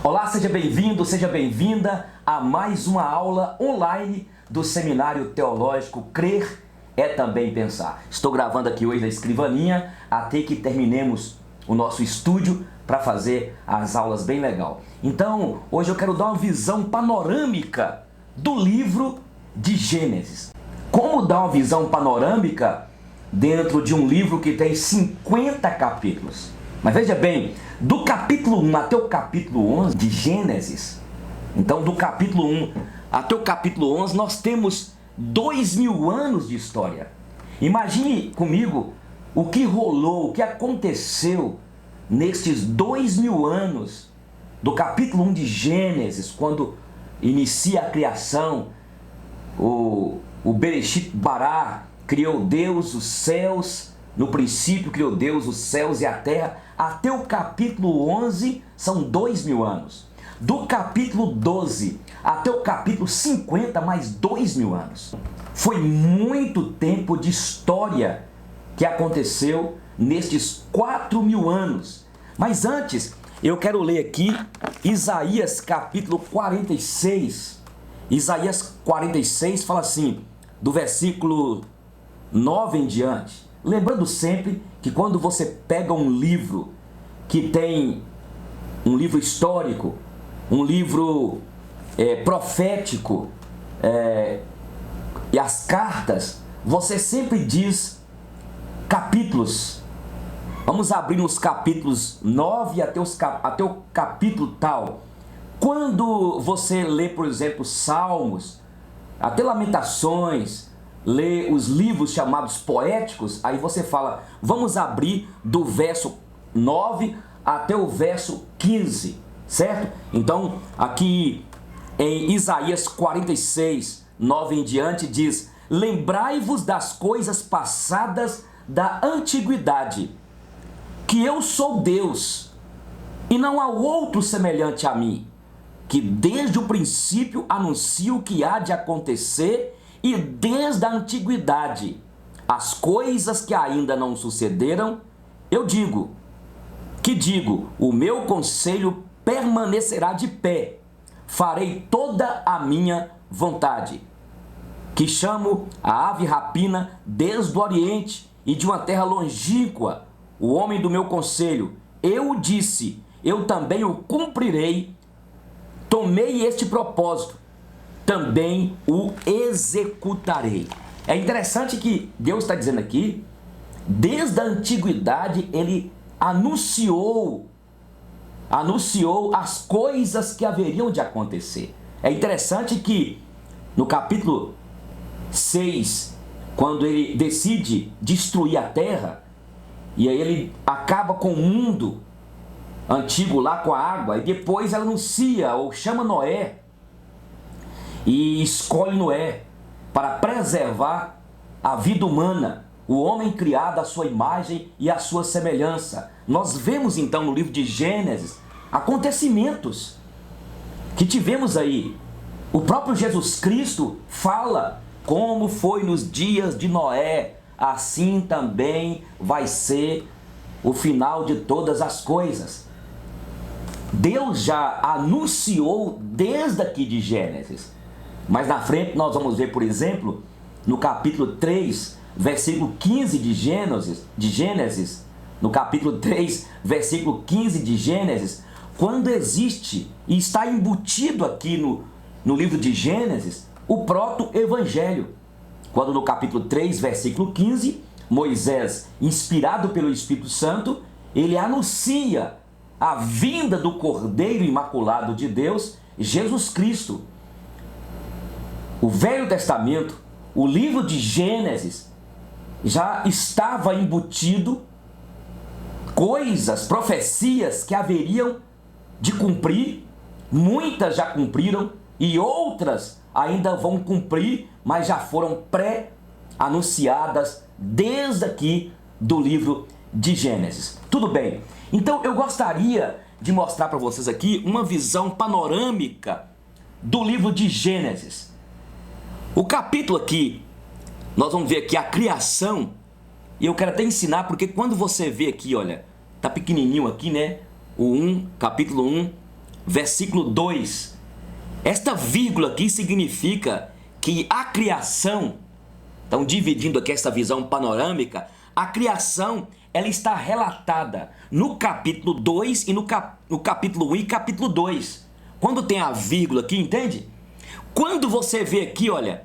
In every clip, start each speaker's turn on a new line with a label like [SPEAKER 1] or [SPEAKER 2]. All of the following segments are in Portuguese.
[SPEAKER 1] Olá, seja bem-vindo, seja bem-vinda a mais uma aula online do Seminário Teológico Crer é Também Pensar. Estou gravando aqui hoje na escrivaninha até que terminemos o nosso estúdio para fazer as aulas bem legal. Então, hoje eu quero dar uma visão panorâmica do livro de Gênesis. Como dar uma visão panorâmica dentro de um livro que tem 50 capítulos? Mas veja bem, do capítulo 1 até o capítulo 11 de Gênesis, então do capítulo 1 até o capítulo 11, nós temos 2000 anos de história. Imagine comigo o que rolou, o que aconteceu nestes 2000 anos, do capítulo 1 de Gênesis, quando inicia a criação, o Bereshit Bará, criou Deus os céus, no princípio criou Deus os céus e a terra, até o capítulo 11 são 2000 anos. Do capítulo 12 até o capítulo 50, mais 2000 anos. Foi muito tempo de história que aconteceu nestes 4000 anos. Mas antes, eu quero ler aqui Isaías capítulo 46. Isaías 46 fala assim, do versículo 9 em diante. Lembrando sempre que quando você pega um livro que tem um livro histórico, um livro profético e as cartas, você sempre diz capítulos. Vamos abrir nos capítulos 9 até o capítulo tal. Quando você lê, por exemplo, Salmos, até Lamentações, lê os livros chamados poéticos, aí você fala, vamos abrir do verso 9 até o verso 15, certo? Então, aqui em Isaías 46, 9 em diante, diz: lembrai-vos das coisas passadas da antiguidade, que eu sou Deus, e não há outro semelhante a mim, que desde o princípio anuncio o que há de acontecer, e desde a antiguidade, as coisas que ainda não sucederam, eu digo, o meu conselho permanecerá de pé, farei toda a minha vontade, que chamo a ave rapina desde o oriente e de uma terra longínqua, o homem do meu conselho, eu disse, eu também o cumprirei, tomei este propósito, também o executarei. É interessante que Deus está dizendo aqui, desde a antiguidade ele anunciou as coisas que haveriam de acontecer. É interessante que no capítulo 6, quando ele decide destruir a terra, e aí ele acaba com o mundo antigo lá com a água, e depois anuncia ou chama Noé, e escolhe Noé para preservar a vida humana, o homem criado à sua imagem e à sua semelhança. Nós vemos então no livro de Gênesis acontecimentos que tivemos aí. O próprio Jesus Cristo fala como foi nos dias de Noé, assim também vai ser o final de todas as coisas. Deus já anunciou desde aqui de Gênesis. Mas na frente nós vamos ver, por exemplo, no capítulo 3, versículo 15 de Gênesis, no capítulo 3, versículo 15 de Gênesis, quando existe e está embutido aqui no livro de Gênesis, o proto-evangelho. Quando no capítulo 3, versículo 15, Moisés, inspirado pelo Espírito Santo, ele anuncia a vinda do Cordeiro Imaculado de Deus, Jesus Cristo. O Velho Testamento, o livro de Gênesis, já estava embutido coisas, profecias que haveriam de cumprir, muitas já cumpriram e outras ainda vão cumprir, mas já foram pré-anunciadas desde aqui do livro de Gênesis. Tudo bem, então eu gostaria de mostrar para vocês aqui uma visão panorâmica do livro de Gênesis. O capítulo aqui, nós vamos ver aqui a criação, e eu quero até ensinar, porque quando você vê aqui, olha, tá pequenininho aqui, né? O 1, capítulo 1, versículo 2. Esta vírgula aqui significa que a criação, então dividindo aqui esta visão panorâmica, a criação ela está relatada no capítulo 2 e no capítulo 1 e capítulo 2. Quando tem a vírgula aqui, entende? Quando você vê aqui, olha,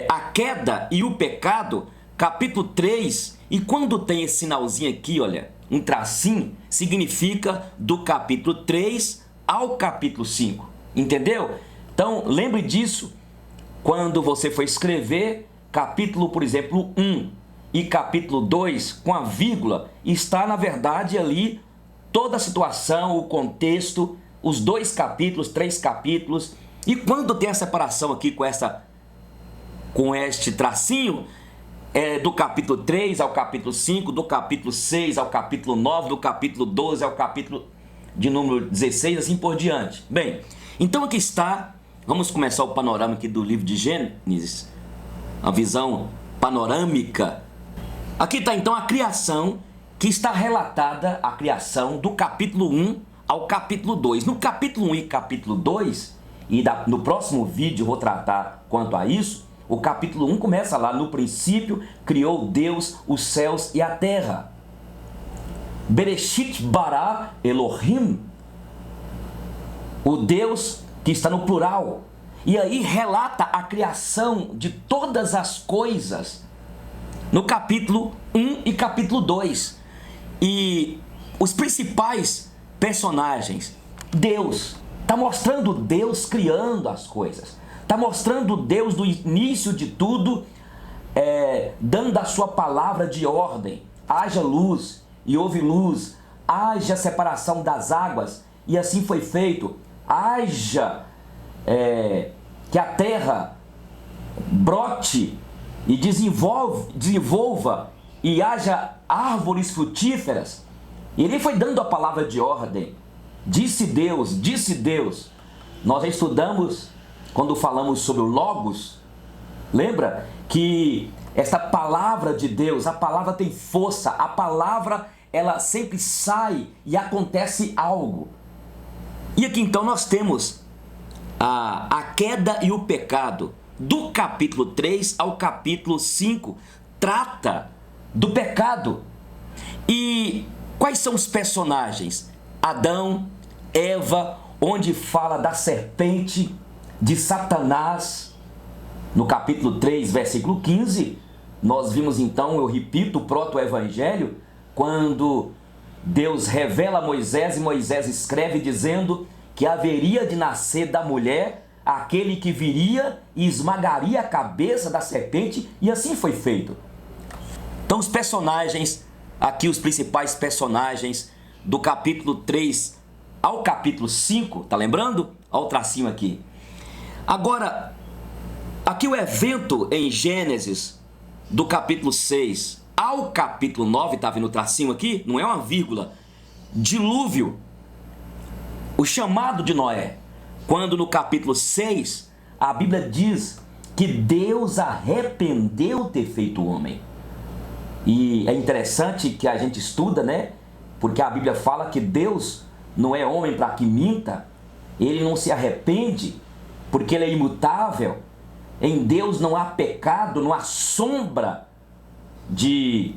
[SPEAKER 1] a queda e o pecado, capítulo 3, e quando tem esse sinalzinho aqui, olha, um tracinho, significa do capítulo 3 ao capítulo 5. Entendeu? Então, lembre disso quando você for escrever capítulo, por exemplo, 1 e capítulo 2, com a vírgula, está, na verdade, ali toda a situação, o contexto, os 2 capítulos, 3 capítulos. E quando tem a separação aqui com este tracinho, do capítulo 3 ao capítulo 5, do capítulo 6 ao capítulo 9, do capítulo 12 ao capítulo de número 16, assim por diante. Bem, então aqui está, vamos começar o panorama aqui do livro de Gênesis, a visão panorâmica. Aqui está então a criação, que está relatada, a criação do capítulo 1 ao capítulo 2. No capítulo 1 e capítulo 2, e no próximo vídeo eu vou tratar quanto a isso, o capítulo 1 começa lá, no princípio criou Deus os céus e a terra. Bereshit bara Elohim, o Deus que está no plural. E aí relata a criação de todas as coisas no capítulo 1 e capítulo 2. E os principais personagens, Deus, está mostrando Deus criando as coisas. Está mostrando Deus do início de tudo, dando a sua palavra de ordem. Haja luz e houve luz. Haja separação das águas e assim foi feito. Haja que a terra brote e desenvolva e haja árvores frutíferas. E ele foi dando a palavra de ordem. Disse Deus, disse Deus. Nós já estudamos quando falamos sobre o Logos. Lembra que essa palavra de Deus, a palavra tem força, a palavra ela sempre sai e acontece algo. E aqui então nós temos a queda e o pecado. Do capítulo 3 ao capítulo 5 trata do pecado. E quais são os personagens? Adão, Eva, onde fala da serpente, de Satanás. No capítulo 3, versículo 15, nós vimos então, eu repito, o proto-evangelho, quando Deus revela a Moisés e Moisés escreve dizendo que haveria de nascer da mulher aquele que viria e esmagaria a cabeça da serpente, e assim foi feito. Então os personagens, aqui os principais personagens do capítulo 3 ao capítulo 5, tá lembrando? Olha o tracinho aqui. Agora, aqui o evento em Gênesis, do capítulo 6 ao capítulo 9, tá vendo o tracinho aqui? Não é uma vírgula. Dilúvio, o chamado de Noé. Quando no capítulo 6, a Bíblia diz que Deus arrependeu ter feito o homem. E é interessante que a gente estuda, né? Porque a Bíblia fala que Deus não é homem para que minta. Ele não se arrepende, porque ele é imutável. Em Deus não há pecado, não há sombra de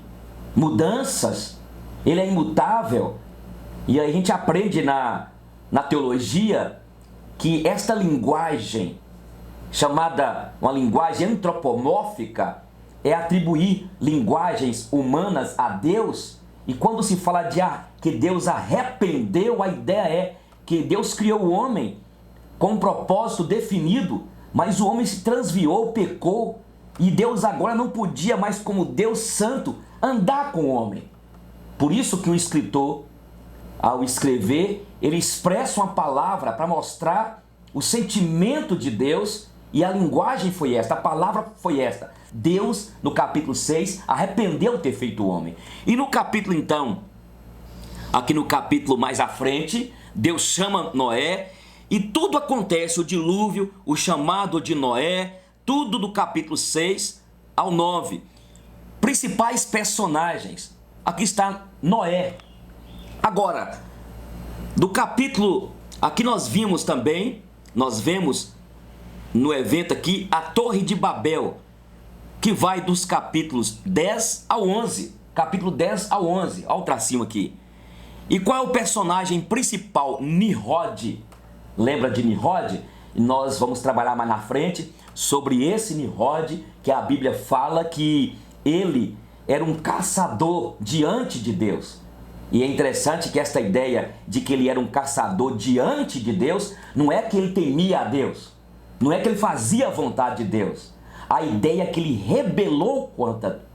[SPEAKER 1] mudanças. Ele é imutável. E aí a gente aprende na teologia que esta linguagem, chamada uma linguagem antropomórfica, é atribuir linguagens humanas a Deus. E quando se fala de que Deus arrependeu, a ideia é que Deus criou o homem com um propósito definido, mas o homem se transviou, pecou, e Deus agora não podia mais, como Deus santo, andar com o homem. Por isso que o escritor, ao escrever, ele expressa uma palavra para mostrar o sentimento de Deus, e a linguagem foi esta, a palavra foi esta. Deus, no capítulo 6, arrependeu de ter feito o homem. E no capítulo então, aqui no capítulo mais à frente, Deus chama Noé, e tudo acontece, o dilúvio, o chamado de Noé, tudo do capítulo 6 ao 9. Principais personagens, aqui está Noé. Agora, do capítulo Aqui nós vimos também, nós vemos no evento aqui a Torre de Babel, que vai dos capítulos 10 ao 11. Capítulo 10 ao 11, olha o tracinho aqui. E qual é o personagem principal? Nimrod. Lembra de Nimrod? Nós vamos trabalhar mais na frente sobre esse Nimrod, que a Bíblia fala que ele era um caçador diante de Deus. E é interessante que esta ideia de que ele era um caçador diante de Deus, não é que ele temia a Deus, não é que ele fazia a vontade de Deus. A ideia é que ele rebelou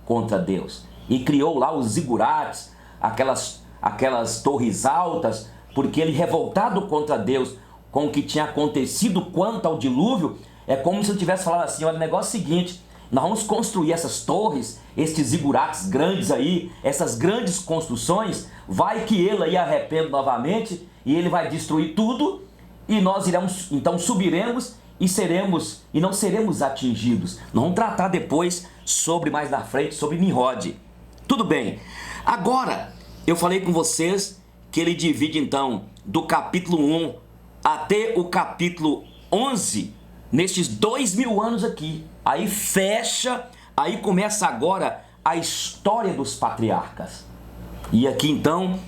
[SPEAKER 1] contra Deus e criou lá os zigurates, aquelas torres altas, porque ele, revoltado contra Deus com o que tinha acontecido quanto ao dilúvio, é como se ele tivesse falado assim: olha, o negócio é o seguinte, nós vamos construir essas torres, estes zigurates grandes aí, essas grandes construções, vai que ele aí arrepende novamente e ele vai destruir tudo, e nós iremos, então subiremos e não seremos atingidos. Nós vamos tratar depois mais na frente sobre Nimrod. Tudo bem. Agora, eu falei com vocês que ele divide então do capítulo 1 até o capítulo 11, nestes 2000 anos aqui. Aí fecha, aí começa agora a história dos patriarcas. E aqui então,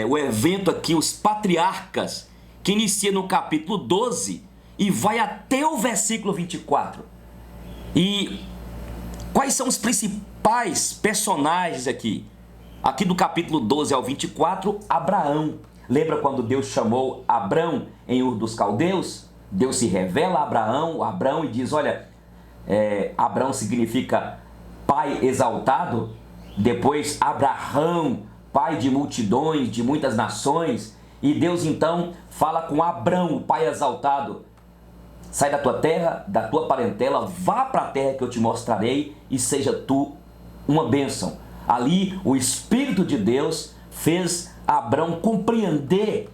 [SPEAKER 1] o evento aqui, os patriarcas, que inicia no capítulo 12 e vai até o versículo 24. E quais são os principais personagens aqui? Aqui do capítulo 12 ao 24, Abraão. Lembra quando Deus chamou Abrão em Ur dos Caldeus? Deus se revela a Abrão e diz, olha, Abrão significa pai exaltado. Depois Abraão, pai de multidões, de muitas nações. E Deus então fala com Abrão, o pai exaltado: sai da tua terra, da tua parentela, vá para a terra que eu te mostrarei e seja tu uma bênção. Ali o Espírito de Deus fez Abrão compreender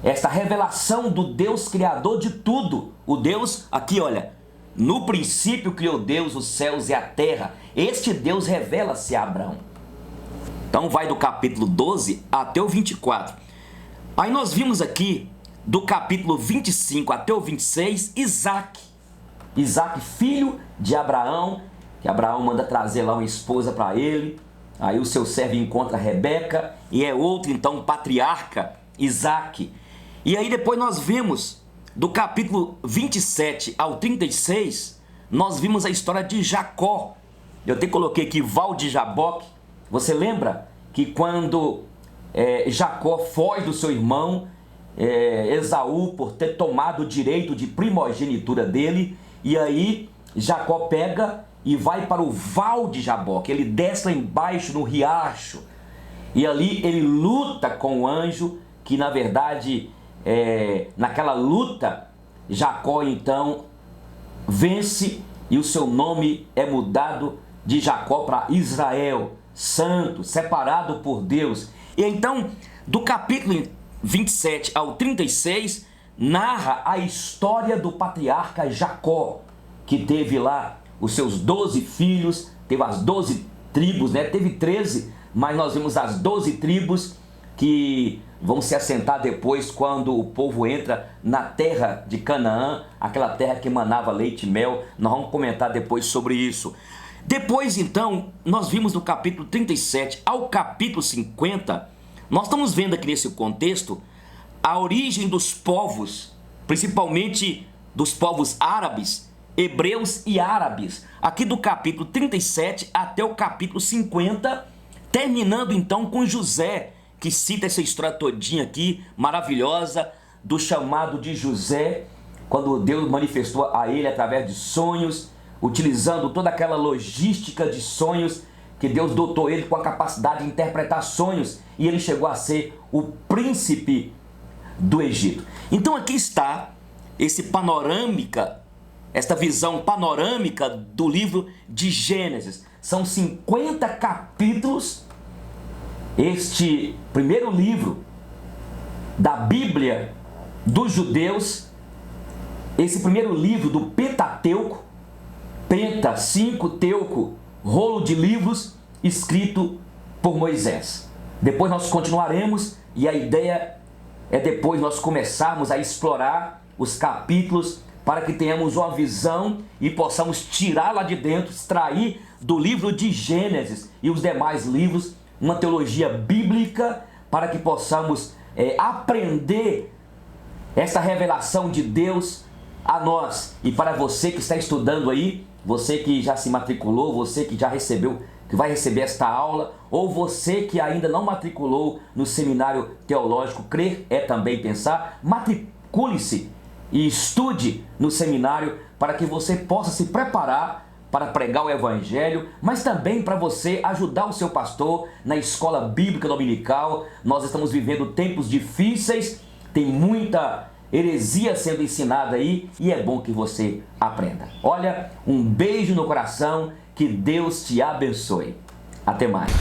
[SPEAKER 1] esta revelação do Deus criador de tudo. O Deus, aqui olha, no princípio criou Deus os céus e a terra. Este Deus revela-se a Abrão. Então vai do capítulo 12 até o 24. Aí nós vimos aqui, do capítulo 25 até o 26, Isaac, filho de Abraão, que Abraão manda trazer lá uma esposa para ele. Aí o seu servo encontra Rebeca, e é outro então patriarca, Isaac. E aí depois nós vimos, do capítulo 27 ao 36, nós vimos a história de Jacó. Eu até coloquei aqui Val de Jaboque. Você lembra que quando Jacó foge do seu irmão Esaú por ter tomado o direito de primogenitura dele, e aí Jacó pega e vai para o Val de Jaboque. Ele desce lá embaixo no riacho, e ali ele luta com o anjo, que na verdade, naquela luta, Jacó então vence, e o seu nome é mudado de Jacó para Israel, santo, separado por Deus. E então, do capítulo 27 ao 36, narra a história do patriarca Jacó, que teve lá os seus 12 filhos, teve as 12 tribos, teve 13, mas nós vimos as 12 tribos que vão se assentar depois quando o povo entra na terra de Canaã, aquela terra que emanava leite e mel. Nós vamos comentar depois sobre isso. Depois então, nós vimos do capítulo 37 ao capítulo 50, nós estamos vendo aqui nesse contexto a origem dos povos, principalmente dos povos árabes, hebreus e árabes, aqui do capítulo 37 até o capítulo 50, terminando então com José, que cita essa história todinha aqui, maravilhosa, do chamado de José, quando Deus manifestou a ele através de sonhos, utilizando toda aquela logística de sonhos, que Deus dotou ele com a capacidade de interpretar sonhos, e ele chegou a ser o príncipe do Egito. Então aqui está esta visão panorâmica do livro de Gênesis. São 50 capítulos, este primeiro livro da Bíblia dos judeus, esse primeiro livro do Pentateuco, Penta, 5, Teuco, rolo de livros escrito por Moisés. Depois nós continuaremos, e a ideia é depois nós começarmos a explorar os capítulos para que tenhamos uma visão e possamos tirar lá de dentro, extrair do livro de Gênesis e os demais livros uma teologia bíblica para que possamos aprender essa revelação de Deus a nós. E para você que está estudando aí, você que já se matriculou, você que já recebeu, que vai receber esta aula, ou você que ainda não matriculou no seminário teológico, crer é também pensar, matricule-se e estude no seminário para que você possa se preparar para pregar o Evangelho, mas também para você ajudar o seu pastor na escola bíblica dominical. Nós estamos vivendo tempos difíceis, tem muita heresia sendo ensinada aí e é bom que você aprenda. Olha, um beijo no coração, que Deus te abençoe. Até mais.